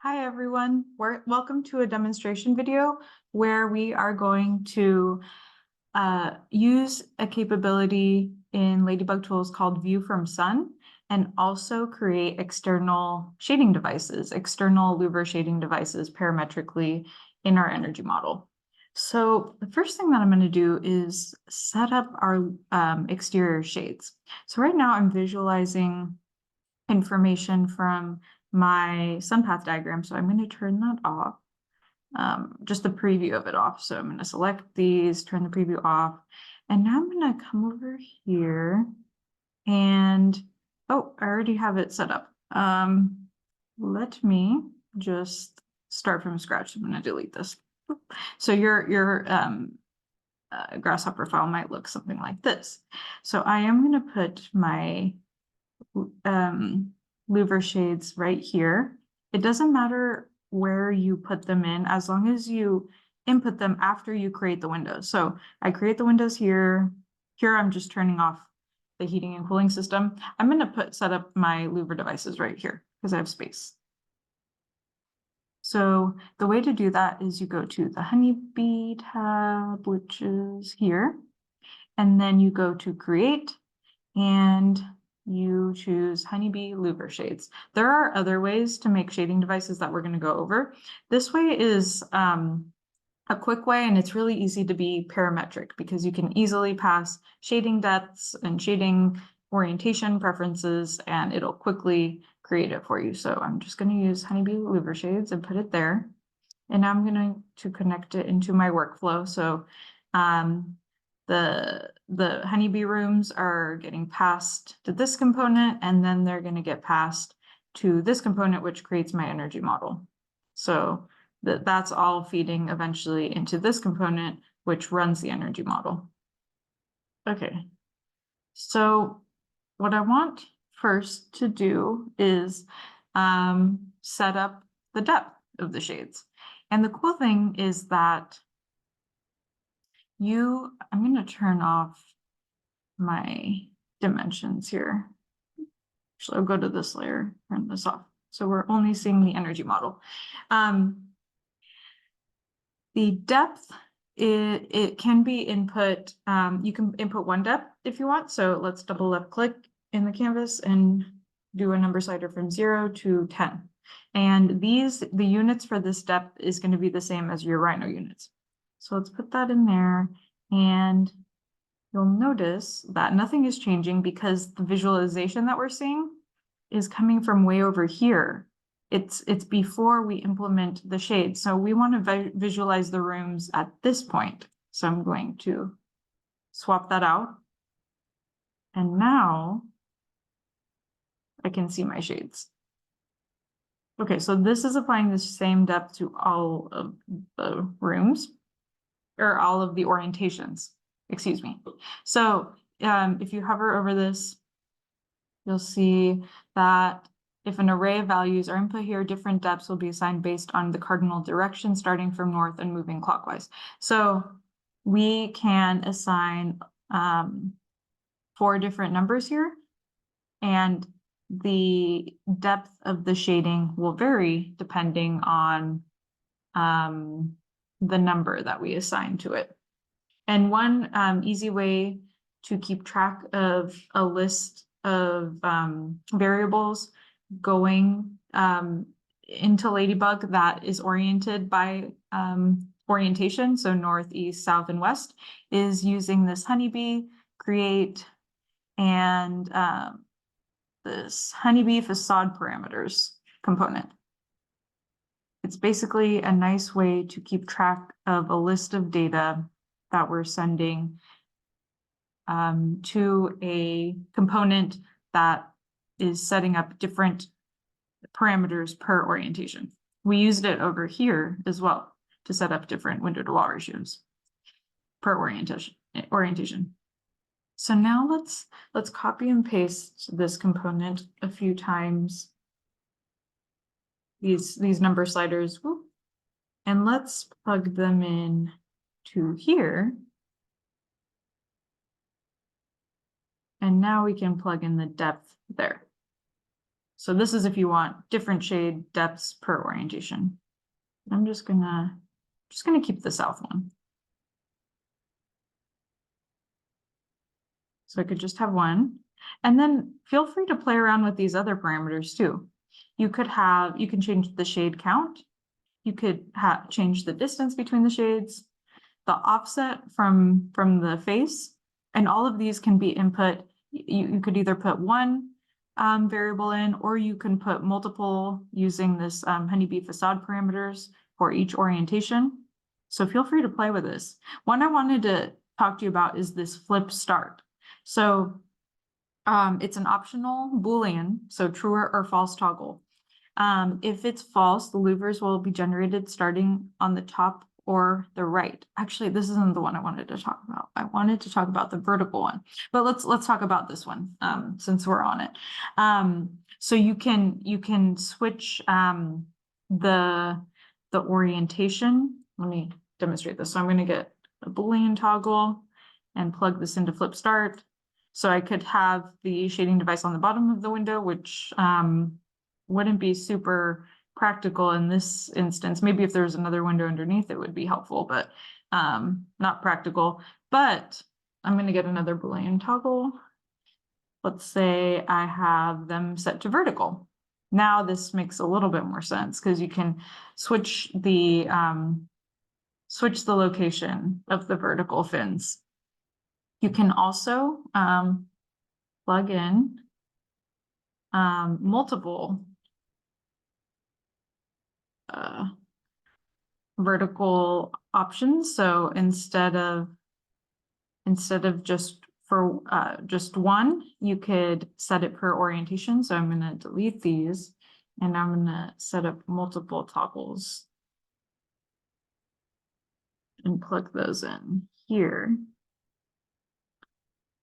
Hi everyone, welcome to a demonstration video where we are going to use a capability in Ladybug Tools called View from Sun and also create external shading devices, external louver shading devices parametrically in our energy model. So the first thing that I'm going to do is set up our exterior shades. So right now I'm visualizing information from my sun path diagram. So I'm going to turn that off, just the preview of it off. So I'm going to select these, turn the preview off, and now I'm going to come over here and, oh, I already have it set up. Let me just start from scratch. I'm going to delete this. So your Grasshopper file might look something like this. So I am going to put my louver shades right here. It doesn't matter where you put them in as long as you input them after you create the windows. So I create the windows here. Here I'm just turning off the heating and cooling system. I'm going to set up my louver devices right here because I have space. So the way to do that is you go to the honeybee tab, which is here, and then you go to create and you choose honeybee louver shades. There are other ways to make shading devices that we're going to go over. This way is a quick way, and it's really easy to be parametric because you can easily pass shading depths and shading orientation preferences, and it'll quickly create it for you. So I'm just going to use honeybee louver shades and put it there. And now I'm going to connect it into my workflow. So the honeybee rooms are getting passed to this component, and then they're going to get passed to this component, which creates my energy model. So that's all feeding eventually into this component, which runs the energy model. Okay, so what I want first to do is set up the depth of the shades. And the cool thing is that I'm going to turn off my dimensions here. Actually, I'll go to this layer, turn this off. So we're only seeing the energy model. The depth, it can be input. You can input one depth if you want. So let's double left click in the canvas and do a number slider from 0 to 10. And the units for this depth is going to be the same as your Rhino units. So let's put that in there, and you'll notice that nothing is changing because the visualization that we're seeing is coming from way over here. It's before we implement the shade. So we want to visualize the rooms at this point. So I'm going to swap that out. And now I can see my shades. Okay, so this is applying the same depth to all of the rooms, or all of the orientations, excuse me. So if you hover over this, you'll see that if an array of values are input here, different depths will be assigned based on the cardinal direction starting from north and moving clockwise. So we can assign 4 different numbers here, and the depth of the shading will vary depending on the number that we assign to it. And one easy way to keep track of a list of variables going into Ladybug that is oriented by orientation, so north, east, south, and west, is using this honeybee create and this honeybee facade parameters component. It's basically a nice way to keep track of a list of data that we're sending to a component that is setting up different parameters per orientation. We used it over here as well to set up different window to wall ratios per orientation. So now let's copy and paste this component a few times. These number sliders, whoop, and let's plug them in to here. And now we can plug in the depth there. So this is if you want different shade depths per orientation. I'm just gonna keep the south one. So I could just have one. And then feel free to play around with these other parameters too. You can change the shade count. You could change the distance between the shades, the offset from the face, and all of these can be input. You could either put one variable in, or you can put multiple using this honeybee facade parameters for each orientation. So feel free to play with this. One I wanted to talk to you about is this flip start. So it's an optional Boolean, so true or false toggle. If it's false, the louvers will be generated starting on the top or the right. Actually, this isn't the one I wanted to talk about. I wanted to talk about the vertical one, but let's talk about this one since we're on it. So you can switch the orientation. Let me demonstrate this. So I'm going to get a Boolean toggle and plug this into flip start. So I could have the shading device on the bottom of the window, which wouldn't be super practical in this instance. Maybe if there was another window underneath, it would be helpful, but not practical. But I'm going to get another Boolean toggle. Let's say I have them set to vertical. Now this makes a little bit more sense because you can switch the location of the vertical fins. You can also plug in multiple vertical options. So instead of just for just one, you could set it per orientation. So I'm going to delete these and I'm going to set up multiple toggles and plug those in here.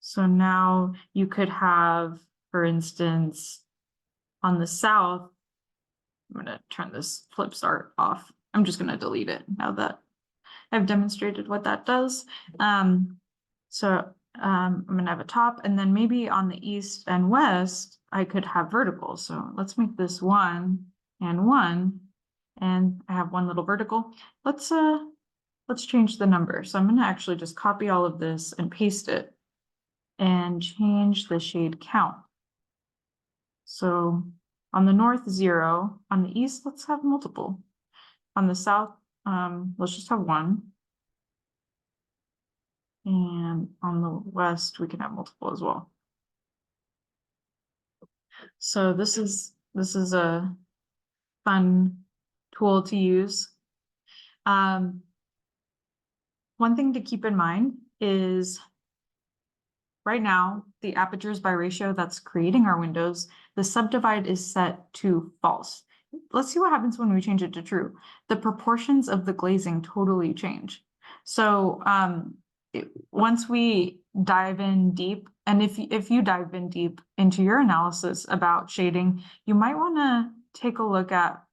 So now you could have, for instance, on the south, I'm going to turn this flip start off. I'm just going to delete it now that I've demonstrated what that does. I'm going to have a top, and then maybe on the east and west, I could have vertical. So let's make this 1 and 1, and I have one little vertical. Let's change the number. So I'm going to actually just copy all of this and paste it and change the shade count. So on the north, 0. On the east, let's have multiple. On the south, let's just have 1. And on the west, we can have multiple as well. So this is a fun tool to use. One thing to keep in mind is right now, the apertures by ratio that's creating our windows, the subdivide is set to false. Let's see what happens when we change it to true. The proportions of the glazing totally change. So once we dive in deep, and if you dive in deep into your analysis about shading, you might want to take a look at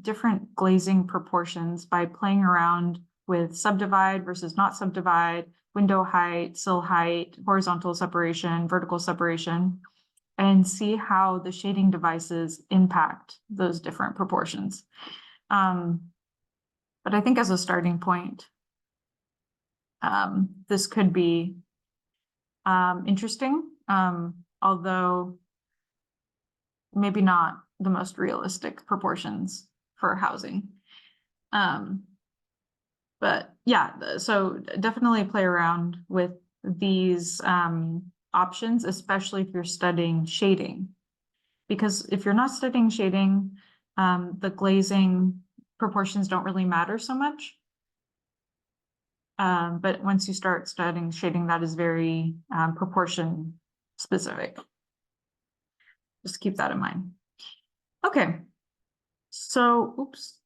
different glazing proportions by playing around with subdivide versus not subdivide, window height, sill height, horizontal separation, vertical separation, and see how the shading devices impact those different proportions. But I think as a starting point, this could be interesting, although maybe not the most realistic proportions for housing. But yeah, so definitely play around with these options, especially if you're studying shading. Because if you're not studying shading, the glazing proportions don't really matter so much. But once you start studying shading, that is very proportion specific. Just keep that in mind. Okay, so oops.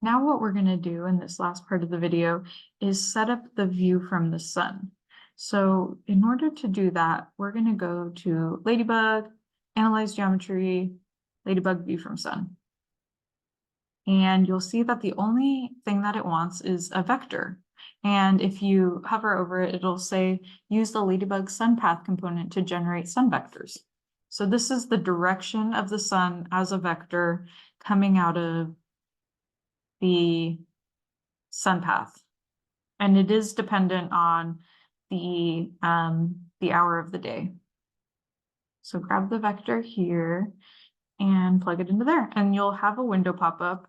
Now what we're going to do in this last part of the video is set up the view from the sun. So in order to do that, we're going to go to Ladybug, Analyze Geometry, Ladybug View from Sun. And you'll see that the only thing that it wants is a vector. And if you hover over it, it'll say, use the Ladybug sun path component to generate sun vectors. So this is the direction of the sun as a vector coming out of the sun path. And it is dependent on the hour of the day. So grab the vector here and plug it into there, and you'll have a window pop up.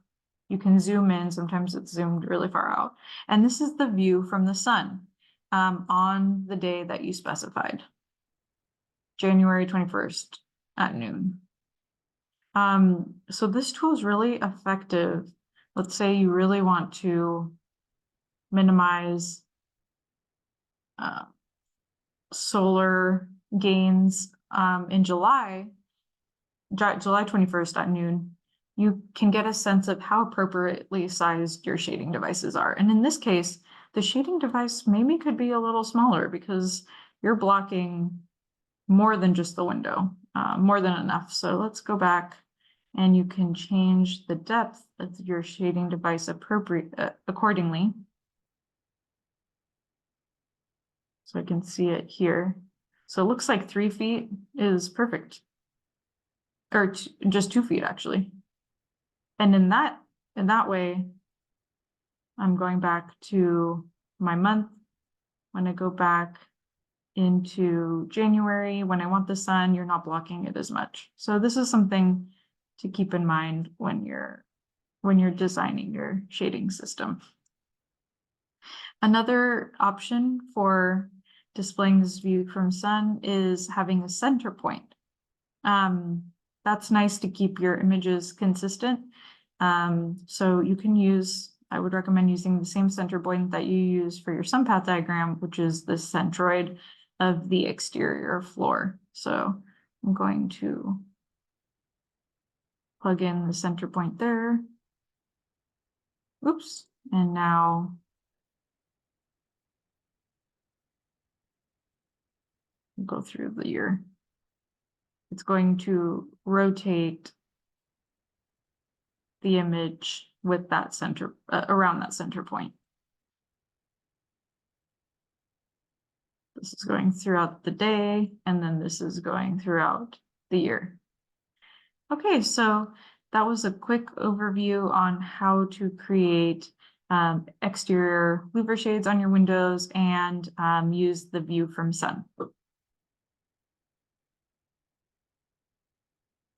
You can zoom in, sometimes it's zoomed really far out. And this is the view from the sun on the day that you specified, January 21st at noon. So this tool is really effective. Let's say you really want to minimize solar gains in July 21st at noon. You can get a sense of how appropriately sized your shading devices are. And in this case, the shading device maybe could be a little smaller because you're blocking more than just the window, more than enough. So let's go back and you can change the depth of your shading device accordingly. So I can see it here. So it looks like 3 feet is perfect. Or just 2 feet actually. And in that way, I'm going back to my month. When I go back into January, when I want the sun, you're not blocking it as much. So this is something to keep in mind when you're designing your shading system. Another option for displaying this view from sun is having a center point. That's nice to keep your images consistent. So you can I would recommend using the same center point that you use for your sun path diagram, which is the centroid of the exterior floor. So I'm going to plug in the center point there. Oops, and now we'll go through the year. It's going to rotate the image with that center, around that center point. This is going throughout the day, and then this is going throughout the year. Okay, so that was a quick overview on how to create exterior louver shades on your windows and use the view from sun.